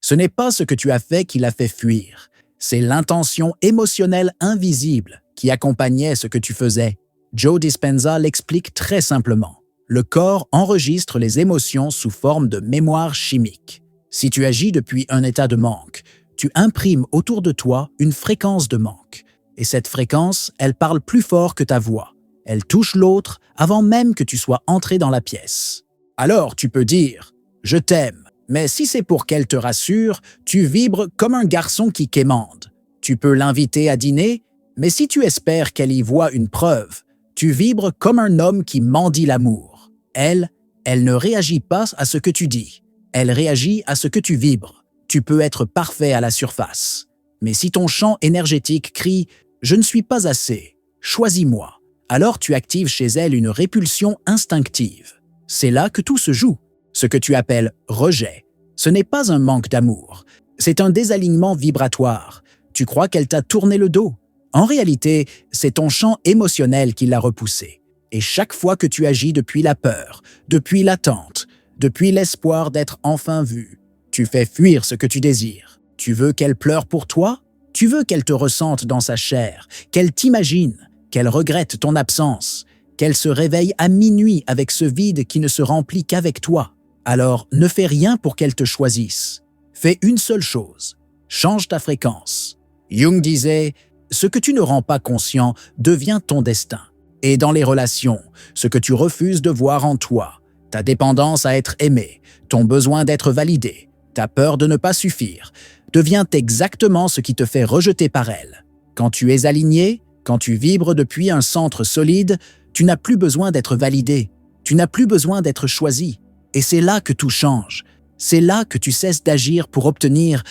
Ce n'est pas ce que tu as fait qui l'a fait fuir, c'est l'intention émotionnelle invisible qui accompagnait ce que tu faisais. Joe Dispenza l'explique très simplement. Le corps enregistre les émotions sous forme de mémoire chimique. Si tu agis depuis un état de manque, tu imprimes autour de toi une fréquence de manque. Et cette fréquence, elle parle plus fort que ta voix. Elle touche l'autre avant même que tu sois entré dans la pièce. Alors tu peux dire « Je t'aime », mais si c'est pour qu'elle te rassure, tu vibres comme un garçon qui quémande. Tu peux l'inviter à dîner, mais si tu espères qu'elle y voit une preuve, tu vibres comme un homme qui mendie l'amour. Elle ne réagit pas à ce que tu dis. Elle réagit à ce que tu vibres. Tu peux être parfait à la surface. Mais si ton champ énergétique crie « Je ne suis pas assez, choisis-moi », alors tu actives chez elle une répulsion instinctive. C'est là que tout se joue. Ce que tu appelles rejet, ce n'est pas un manque d'amour, c'est un désalignement vibratoire. Tu crois qu'elle t'a tourné le dos. En réalité, c'est ton champ émotionnel qui l'a repoussé. Et chaque fois que tu agis depuis la peur, depuis l'attente, depuis l'espoir d'être enfin vu, tu fais fuir ce que tu désires. Tu veux qu'elle pleure pour toi? Tu veux qu'elle te ressente dans sa chair, qu'elle t'imagine, qu'elle regrette ton absence, qu'elle se réveille à minuit avec ce vide qui ne se remplit qu'avec toi. Alors, ne fais rien pour qu'elle te choisisse. Fais une seule chose, change ta fréquence. Jung disait « Ce que tu ne rends pas conscient devient ton destin ». Et dans les relations, ce que tu refuses de voir en toi, ta dépendance à être aimé, ton besoin d'être validé, ta peur de ne pas suffire, devient exactement ce qui te fait rejeter par elle. Quand tu es aligné, quand tu vibres depuis un centre solide, tu n'as plus besoin d'être validé, tu n'as plus besoin d'être choisi. Et c'est là que tout change. C'est là que tu cesses d'agir pour obtenir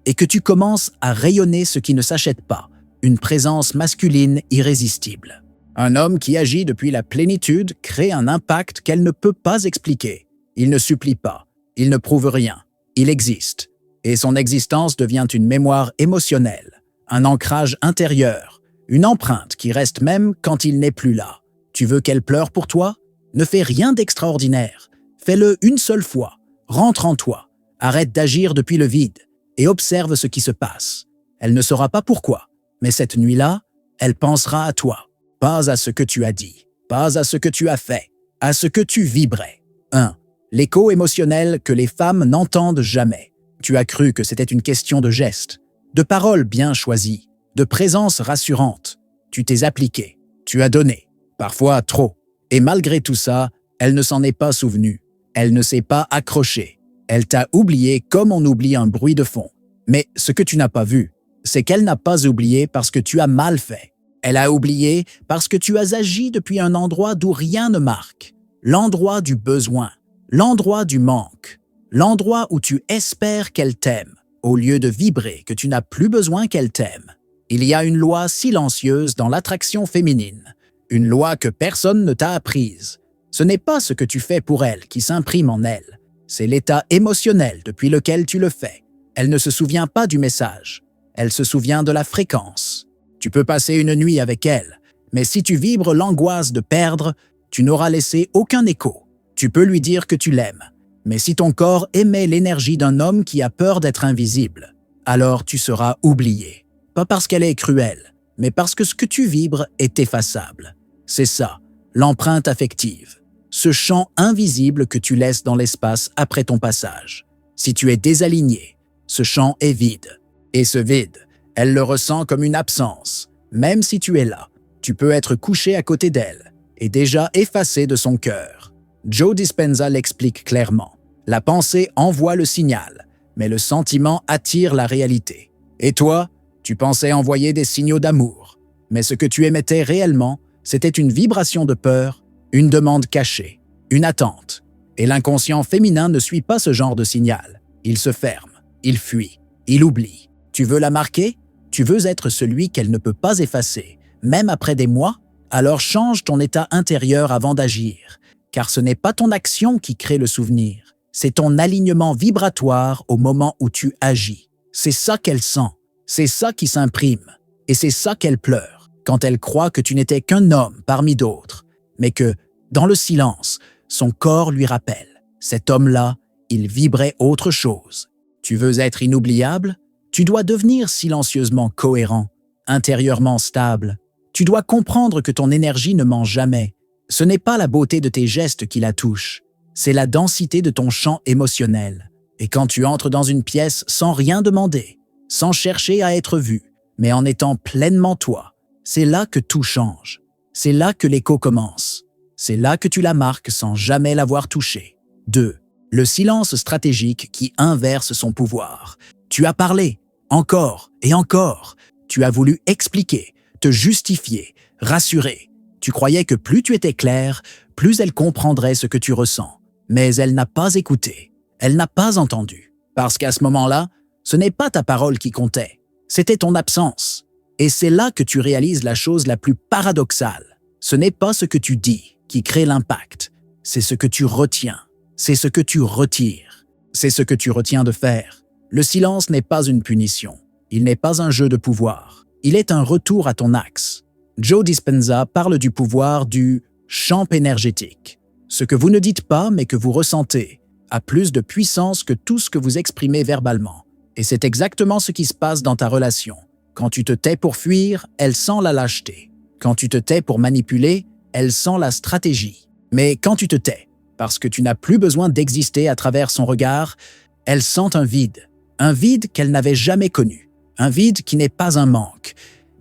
et que tu commences à rayonner ce qui ne s'achète pas, une présence masculine irrésistible. Un homme qui agit depuis la plénitude crée un impact qu'elle ne peut pas expliquer. Il ne supplie pas, il ne prouve rien, il existe. Et son existence devient une mémoire émotionnelle, un ancrage intérieur, une empreinte qui reste même quand il n'est plus là. Tu veux qu'elle pleure pour toi? Ne fais rien d'extraordinaire. Fais-le une seule fois, rentre en toi, arrête d'agir depuis le vide et observe ce qui se passe. Elle ne saura pas pourquoi, mais cette nuit-là, elle pensera à toi, pas à ce que tu as dit, pas à ce que tu as fait, à ce que tu vibrais. 1. L'écho émotionnel que les femmes n'entendent jamais. Tu as cru que c'était une question de gestes, de paroles bien choisies, de présence rassurante. Tu t'es appliqué, tu as donné, parfois trop. Et malgré tout ça, elle ne s'en est pas souvenue. Elle ne s'est pas accrochée. Elle t'a oublié comme on oublie un bruit de fond. Mais ce que tu n'as pas vu, c'est qu'elle n'a pas oublié parce que tu as mal fait. Elle a oublié parce que tu as agi depuis un endroit d'où rien ne marque. L'endroit du besoin, l'endroit du manque, l'endroit où tu espères qu'elle t'aime, au lieu de vibrer que tu n'as plus besoin qu'elle t'aime. Il y a une loi silencieuse dans l'attraction féminine, une loi que personne ne t'a apprise. Ce n'est pas ce que tu fais pour elle qui s'imprime en elle, c'est l'état émotionnel depuis lequel tu le fais. Elle ne se souvient pas du message, elle se souvient de la fréquence. Tu peux passer une nuit avec elle, mais si tu vibres l'angoisse de perdre, tu n'auras laissé aucun écho. Tu peux lui dire que tu l'aimes, mais si ton corps émet l'énergie d'un homme qui a peur d'être invisible, alors tu seras oublié. Pas parce qu'elle est cruelle, mais parce que ce que tu vibres est effaçable. C'est ça, l'empreinte affective. Ce champ invisible que tu laisses dans l'espace après ton passage. Si tu es désaligné, ce champ est vide. Et ce vide, elle le ressent comme une absence. Même si tu es là, tu peux être couché à côté d'elle et déjà effacé de son cœur. Joe Dispenza l'explique clairement. La pensée envoie le signal, mais le sentiment attire la réalité. Et toi, tu pensais envoyer des signaux d'amour, mais ce que tu émettais réellement, c'était une vibration de peur, une demande cachée, une attente. Et l'inconscient féminin ne suit pas ce genre de signal. Il se ferme, il fuit, il oublie. Tu veux la marquer? Tu veux être celui qu'elle ne peut pas effacer, même après des mois? Alors change ton état intérieur avant d'agir, car ce n'est pas ton action qui crée le souvenir, c'est ton alignement vibratoire au moment où tu agis. C'est ça qu'elle sent, c'est ça qui s'imprime, et c'est ça qu'elle pleure, quand elle croit que tu n'étais qu'un homme parmi d'autres, mais que, dans le silence, son corps lui rappelle. Cet homme-là, il vibrait autre chose. Tu veux être inoubliable? Tu dois devenir silencieusement cohérent, intérieurement stable. Tu dois comprendre que ton énergie ne ment jamais. Ce n'est pas la beauté de tes gestes qui la touche, c'est la densité de ton champ émotionnel. Et quand tu entres dans une pièce sans rien demander, sans chercher à être vu, mais en étant pleinement toi, c'est là que tout change. C'est là que l'écho commence. C'est là que tu la marques sans jamais l'avoir touchée. 2. Le silence stratégique qui inverse son pouvoir. Tu as parlé, encore et encore. Tu as voulu expliquer, te justifier, rassurer. Tu croyais que plus tu étais clair, plus elle comprendrait ce que tu ressens. Mais elle n'a pas écouté. Elle n'a pas entendu. Parce qu'à ce moment-là, ce n'est pas ta parole qui comptait. C'était ton absence. Et c'est là que tu réalises la chose la plus paradoxale. Ce n'est pas ce que tu dis qui crée l'impact. C'est ce que tu retiens. C'est ce que tu retires. C'est ce que tu retiens de faire. Le silence n'est pas une punition. Il n'est pas un jeu de pouvoir. Il est un retour à ton axe. Joe Dispenza parle du pouvoir du champ énergétique. Ce que vous ne dites pas mais que vous ressentez a plus de puissance que tout ce que vous exprimez verbalement. Et c'est exactement ce qui se passe dans ta relation. Quand tu te tais pour fuir, elle sent la lâcheté. Quand tu te tais pour manipuler, elle sent la stratégie. Mais quand tu te tais, parce que tu n'as plus besoin d'exister à travers son regard, elle sent un vide qu'elle n'avait jamais connu, un vide qui n'est pas un manque,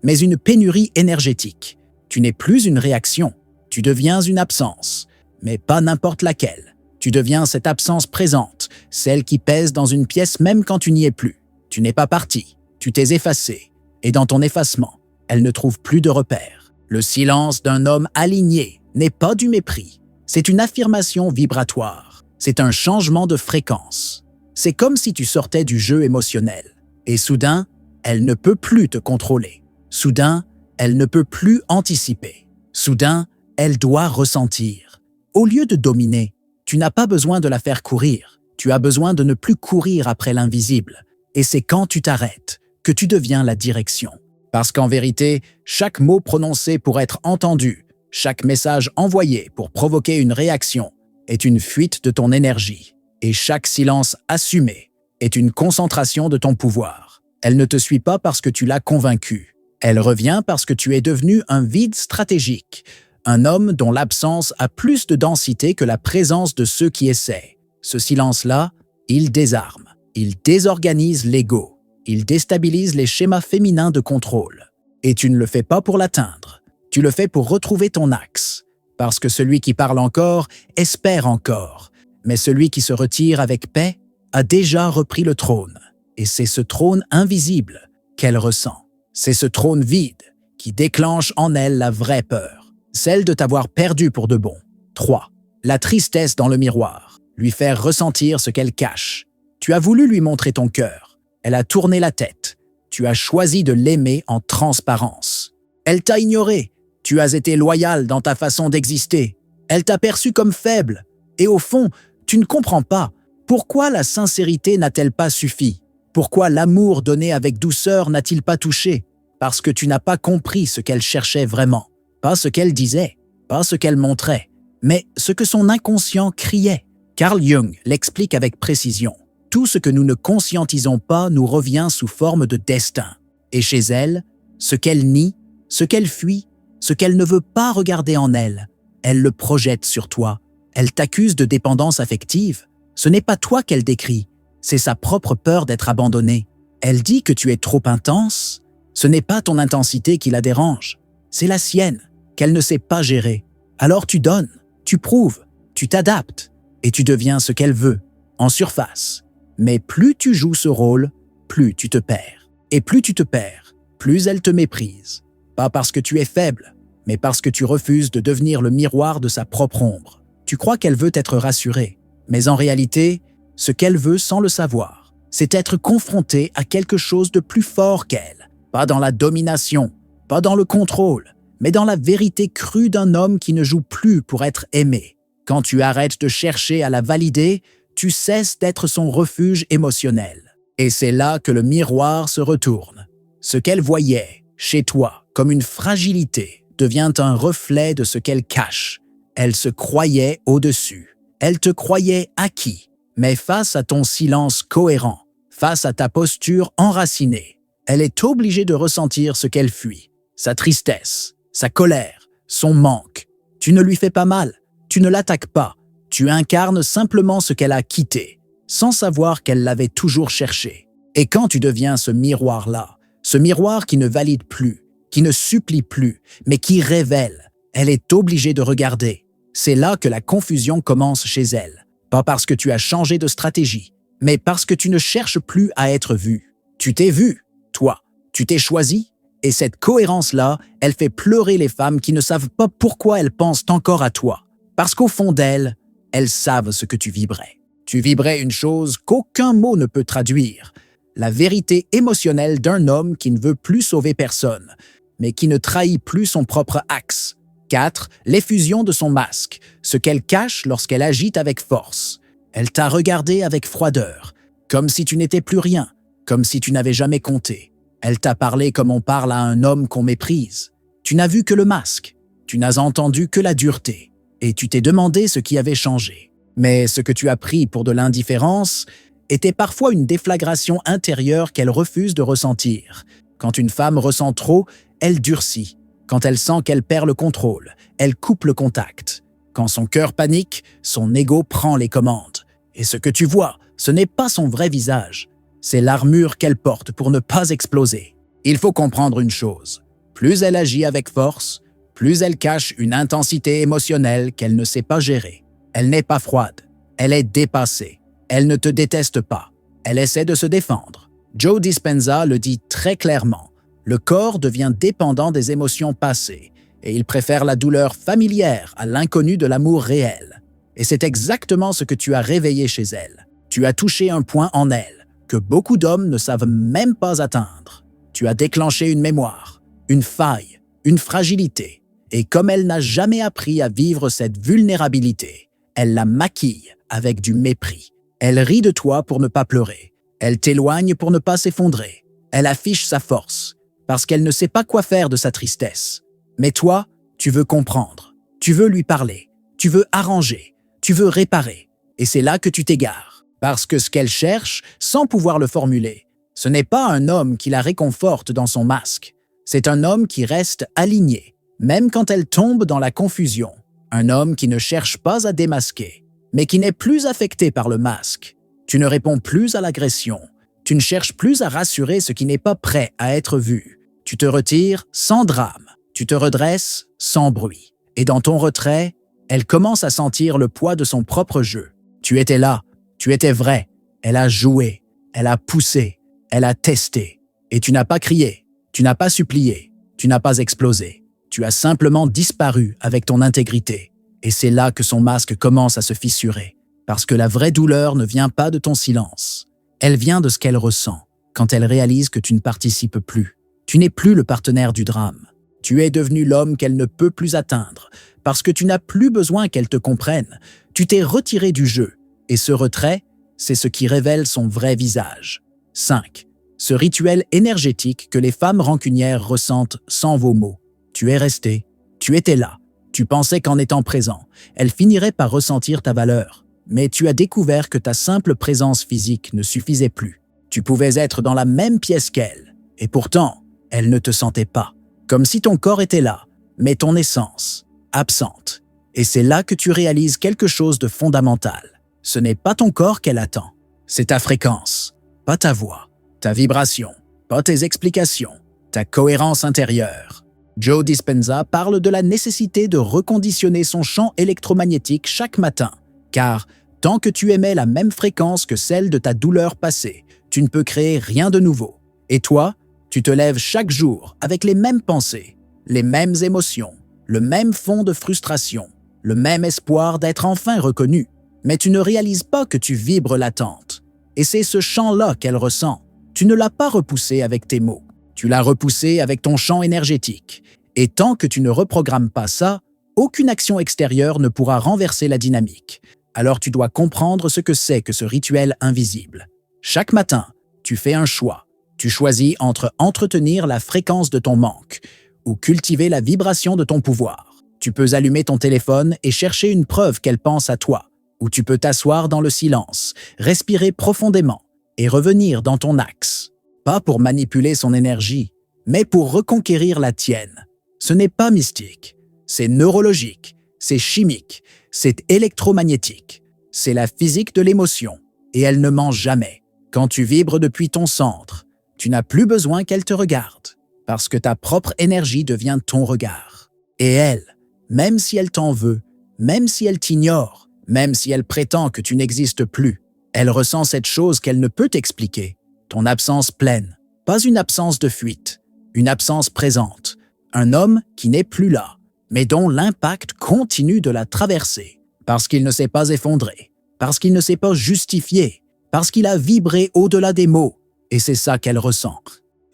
mais une pénurie énergétique. Tu n'es plus une réaction, tu deviens une absence, mais pas n'importe laquelle. Tu deviens cette absence présente, celle qui pèse dans une pièce même quand tu n'y es plus. Tu n'es pas parti, tu t'es effacé, et dans ton effacement, elle ne trouve plus de repères. Le silence d'un homme aligné n'est pas du mépris. C'est une affirmation vibratoire. C'est un changement de fréquence. C'est comme si tu sortais du jeu émotionnel. Et soudain, elle ne peut plus te contrôler. Soudain, elle ne peut plus anticiper. Soudain, elle doit ressentir. Au lieu de dominer, tu n'as pas besoin de la faire courir. Tu as besoin de ne plus courir après l'invisible. Et c'est quand tu t'arrêtes que tu deviens la direction. Parce qu'en vérité, chaque mot prononcé pour être entendu, chaque message envoyé pour provoquer une réaction est une fuite de ton énergie. Et chaque silence assumé est une concentration de ton pouvoir. Elle ne te suit pas parce que tu l'as convaincue. Elle revient parce que tu es devenu un vide stratégique, un homme dont l'absence a plus de densité que la présence de ceux qui essaient. Ce silence-là, il désarme, il désorganise l'ego, il déstabilise les schémas féminins de contrôle. Et tu ne le fais pas pour l'atteindre. Tu le fais pour retrouver ton axe, parce que celui qui parle encore espère encore, mais celui qui se retire avec paix a déjà repris le trône, et c'est ce trône invisible qu'elle ressent. C'est ce trône vide qui déclenche en elle la vraie peur, celle de t'avoir perdu pour de bon. 3. La tristesse dans le miroir, lui faire ressentir ce qu'elle cache. Tu as voulu lui montrer ton cœur, elle a tourné la tête, tu as choisi de l'aimer en transparence. Elle t'a ignoré. Tu as été loyal dans ta façon d'exister. Elle t'a perçu comme faible. Et au fond, tu ne comprends pas. Pourquoi la sincérité n'a-t-elle pas suffi? Pourquoi l'amour donné avec douceur n'a-t-il pas touché? Parce que tu n'as pas compris ce qu'elle cherchait vraiment. Pas ce qu'elle disait, pas ce qu'elle montrait, mais ce que son inconscient criait. Carl Jung l'explique avec précision. Tout ce que nous ne conscientisons pas nous revient sous forme de destin. Et chez elle, ce qu'elle nie, ce qu'elle fuit, ce qu'elle ne veut pas regarder en elle, elle le projette sur toi. Elle t'accuse de dépendance affective. Ce n'est pas toi qu'elle décrit, c'est sa propre peur d'être abandonnée. Elle dit que tu es trop intense. Ce n'est pas ton intensité qui la dérange, c'est la sienne, qu'elle ne sait pas gérer. Alors tu donnes, tu prouves, tu t'adaptes, et tu deviens ce qu'elle veut, en surface. Mais plus tu joues ce rôle, plus tu te perds. Et plus tu te perds, plus elle te méprise. Pas parce que tu es faible, mais parce que tu refuses de devenir le miroir de sa propre ombre. Tu crois qu'elle veut être rassurée, mais en réalité, ce qu'elle veut sans le savoir, c'est être confrontée à quelque chose de plus fort qu'elle. Pas dans la domination, pas dans le contrôle, mais dans la vérité crue d'un homme qui ne joue plus pour être aimé. Quand tu arrêtes de chercher à la valider, tu cesses d'être son refuge émotionnel. Et c'est là que le miroir se retourne. Ce qu'elle voyait chez toi comme une fragilité devient un reflet de ce qu'elle cache. Elle se croyait au-dessus. Elle te croyait acquis. Mais face à ton silence cohérent, face à ta posture enracinée. Elle est obligée de ressentir ce qu'elle fuit, sa tristesse, sa colère, son manque. Tu ne lui fais pas mal, tu ne l'attaques pas, tu incarnes simplement ce qu'elle a quitté, sans savoir qu'elle l'avait toujours cherché. Et quand tu deviens ce miroir-là, ce miroir qui ne valide plus, qui ne supplie plus, mais qui révèle, elle est obligée de regarder. C'est là que la confusion commence chez elle. Pas parce que tu as changé de stratégie, mais parce que tu ne cherches plus à être vu. Tu t'es vu, toi, tu t'es choisi, et cette cohérence-là, elle fait pleurer les femmes qui ne savent pas pourquoi elles pensent encore à toi. Parce qu'au fond d'elles, elles savent ce que tu vibrais. Tu vibrais une chose qu'aucun mot ne peut traduire, la vérité émotionnelle d'un homme qui ne veut plus sauver personne, mais qui ne trahit plus son propre axe. 4. L'effusion de son masque, ce qu'elle cache lorsqu'elle agite avec force. Elle t'a regardé avec froideur, comme si tu n'étais plus rien, comme si tu n'avais jamais compté. Elle t'a parlé comme on parle à un homme qu'on méprise. Tu n'as vu que le masque, tu n'as entendu que la dureté, et tu t'es demandé ce qui avait changé. Mais ce que tu as pris pour de l'indifférence était parfois une déflagration intérieure qu'elle refuse de ressentir. Quand une femme ressent trop, elle durcit. Quand elle sent qu'elle perd le contrôle, elle coupe le contact. Quand son cœur panique, son ego prend les commandes. Et ce que tu vois, ce n'est pas son vrai visage. C'est l'armure qu'elle porte pour ne pas exploser. Il faut comprendre une chose. Plus elle agit avec force, plus elle cache une intensité émotionnelle qu'elle ne sait pas gérer. Elle n'est pas froide, elle est dépassée. Elle ne te déteste pas, elle essaie de se défendre. Joe Dispenza le dit très clairement. Le corps devient dépendant des émotions passées et il préfère la douleur familière à l'inconnu de l'amour réel. Et c'est exactement ce que tu as réveillé chez elle. Tu as touché un point en elle que beaucoup d'hommes ne savent même pas atteindre. Tu as déclenché une mémoire, une faille, une fragilité. Et comme elle n'a jamais appris à vivre cette vulnérabilité, elle la maquille avec du mépris. Elle rit de toi pour ne pas pleurer. Elle t'éloigne pour ne pas s'effondrer. Elle affiche sa force parce qu'elle ne sait pas quoi faire de sa tristesse. Mais toi, tu veux comprendre, tu veux lui parler, tu veux arranger, tu veux réparer. Et c'est là que tu t'égares. Parce que ce qu'elle cherche, sans pouvoir le formuler, ce n'est pas un homme qui la réconforte dans son masque. C'est un homme qui reste aligné, même quand elle tombe dans la confusion. Un homme qui ne cherche pas à démasquer, mais qui n'est plus affecté par le masque. Tu ne réponds plus à l'agression. Tu ne cherches plus à rassurer ce qui n'est pas prêt à être vu. Tu te retires sans drame. Tu te redresses sans bruit. Et dans ton retrait, elle commence à sentir le poids de son propre jeu. Tu étais là, tu étais vrai. Elle a joué, elle a poussé, elle a testé. Et tu n'as pas crié, tu n'as pas supplié, tu n'as pas explosé. Tu as simplement disparu avec ton intégrité. Et c'est là que son masque commence à se fissurer. Parce que la vraie douleur ne vient pas de ton silence. Elle vient de ce qu'elle ressent, quand elle réalise que tu ne participes plus. Tu n'es plus le partenaire du drame. Tu es devenu l'homme qu'elle ne peut plus atteindre, parce que tu n'as plus besoin qu'elle te comprenne. Tu t'es retiré du jeu, et ce retrait, c'est ce qui révèle son vrai visage. 5. Ce rituel énergétique que les femmes rancunières ressentent sans vos mots. Tu es resté, tu étais là, tu pensais qu'en étant présent, elle finirait par ressentir ta valeur. Mais tu as découvert que ta simple présence physique ne suffisait plus. Tu pouvais être dans la même pièce qu'elle, et pourtant, elle ne te sentait pas. Comme si ton corps était là, mais ton essence, absente. Et c'est là que tu réalises quelque chose de fondamental. Ce n'est pas ton corps qu'elle attend, c'est ta fréquence, pas ta voix, ta vibration, pas tes explications, ta cohérence intérieure. Joe Dispenza parle de la nécessité de reconditionner son champ électromagnétique chaque matin. Car tant que tu émets la même fréquence que celle de ta douleur passée, tu ne peux créer rien de nouveau. Et toi, tu te lèves chaque jour avec les mêmes pensées, les mêmes émotions, le même fond de frustration, le même espoir d'être enfin reconnu. Mais tu ne réalises pas que tu vibres l'attente. Et c'est ce champ-là qu'elle ressent. Tu ne l'as pas repoussé avec tes mots. Tu l'as repoussé avec ton champ énergétique. Et tant que tu ne reprogrammes pas ça, aucune action extérieure ne pourra renverser la dynamique. Alors tu dois comprendre ce que c'est que ce rituel invisible. Chaque matin, tu fais un choix. Tu choisis entre entretenir la fréquence de ton manque ou cultiver la vibration de ton pouvoir. Tu peux allumer ton téléphone et chercher une preuve qu'elle pense à toi. Ou tu peux t'asseoir dans le silence, respirer profondément et revenir dans ton axe. Pas pour manipuler son énergie, mais pour reconquérir la tienne. Ce n'est pas mystique, c'est neurologique, c'est chimique, c'est électromagnétique. C'est la physique de l'émotion, et elle ne ment jamais. Quand tu vibres depuis ton centre, tu n'as plus besoin qu'elle te regarde, parce que ta propre énergie devient ton regard. Et elle, même si elle t'en veut, même si elle t'ignore, même si elle prétend que tu n'existes plus, elle ressent cette chose qu'elle ne peut expliquer, ton absence pleine, pas une absence de fuite, une absence présente, un homme qui n'est plus là, mais dont l'impact continue de la traverser, parce qu'il ne s'est pas effondré, parce qu'il ne s'est pas justifié, parce qu'il a vibré au-delà des mots, et c'est ça qu'elle ressent.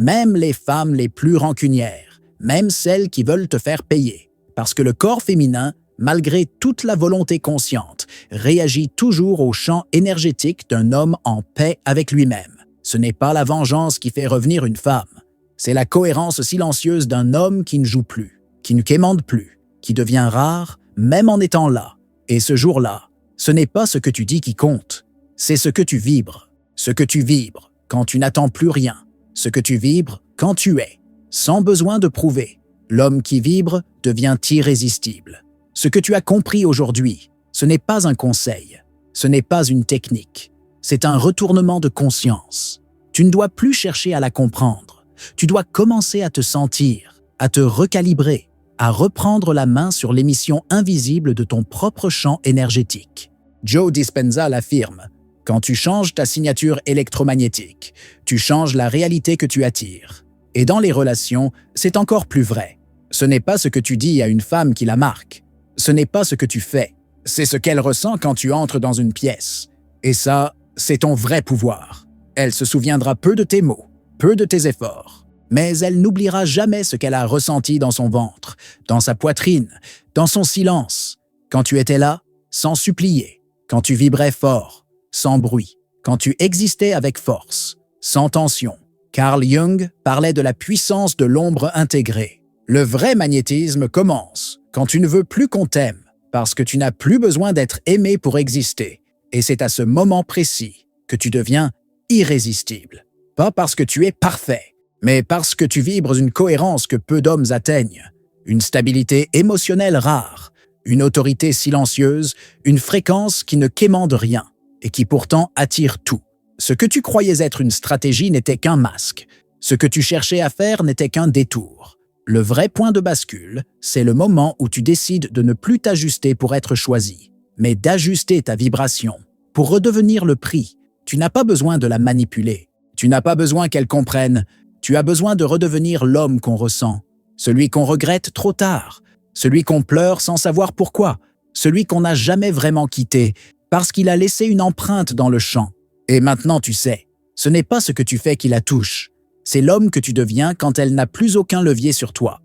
Même les femmes les plus rancunières, même celles qui veulent te faire payer, parce que le corps féminin, malgré toute la volonté consciente, réagit toujours au champ énergétique d'un homme en paix avec lui-même. Ce n'est pas la vengeance qui fait revenir une femme, c'est la cohérence silencieuse d'un homme qui ne joue plus, qui ne quémande plus, qui devient rare, même en étant là. Et ce jour-là, ce n'est pas ce que tu dis qui compte, c'est ce que tu vibres. Ce que tu vibres quand tu n'attends plus rien. Ce que tu vibres quand tu es, sans besoin de prouver. L'homme qui vibre devient irrésistible. Ce que tu as compris aujourd'hui, ce n'est pas un conseil, ce n'est pas une technique, c'est un retournement de conscience. Tu ne dois plus chercher à la comprendre, tu dois commencer à te sentir, à te recalibrer, à reprendre la main sur l'émission invisible de ton propre champ énergétique. Joe Dispenza l'affirme, quand tu changes ta signature électromagnétique, tu changes la réalité que tu attires. Et dans les relations, c'est encore plus vrai. Ce n'est pas ce que tu dis à une femme qui la marque. Ce n'est pas ce que tu fais. C'est ce qu'elle ressent quand tu entres dans une pièce. Et ça, c'est ton vrai pouvoir. Elle se souviendra peu de tes mots, peu de tes efforts. Mais elle n'oubliera jamais ce qu'elle a ressenti dans son ventre, dans sa poitrine, dans son silence. Quand tu étais là, sans supplier. Quand tu vibrais fort, sans bruit. Quand tu existais avec force, sans tension. Carl Jung parlait de la puissance de l'ombre intégrée. Le vrai magnétisme commence quand tu ne veux plus qu'on t'aime, parce que tu n'as plus besoin d'être aimé pour exister. Et c'est à ce moment précis que tu deviens irrésistible. Pas parce que tu es parfait, mais parce que tu vibres une cohérence que peu d'hommes atteignent, une stabilité émotionnelle rare, une autorité silencieuse, une fréquence qui ne quémande rien et qui pourtant attire tout. Ce que tu croyais être une stratégie n'était qu'un masque. Ce que tu cherchais à faire n'était qu'un détour. Le vrai point de bascule, c'est le moment où tu décides de ne plus t'ajuster pour être choisi, mais d'ajuster ta vibration. Pour redevenir le prix, tu n'as pas besoin de la manipuler. Tu n'as pas besoin qu'elle comprenne. Tu as besoin de redevenir l'homme qu'on ressent, celui qu'on regrette trop tard, celui qu'on pleure sans savoir pourquoi, celui qu'on n'a jamais vraiment quitté, parce qu'il a laissé une empreinte dans le champ. Et maintenant tu sais, ce n'est pas ce que tu fais qui la touche, c'est l'homme que tu deviens quand elle n'a plus aucun levier sur toi.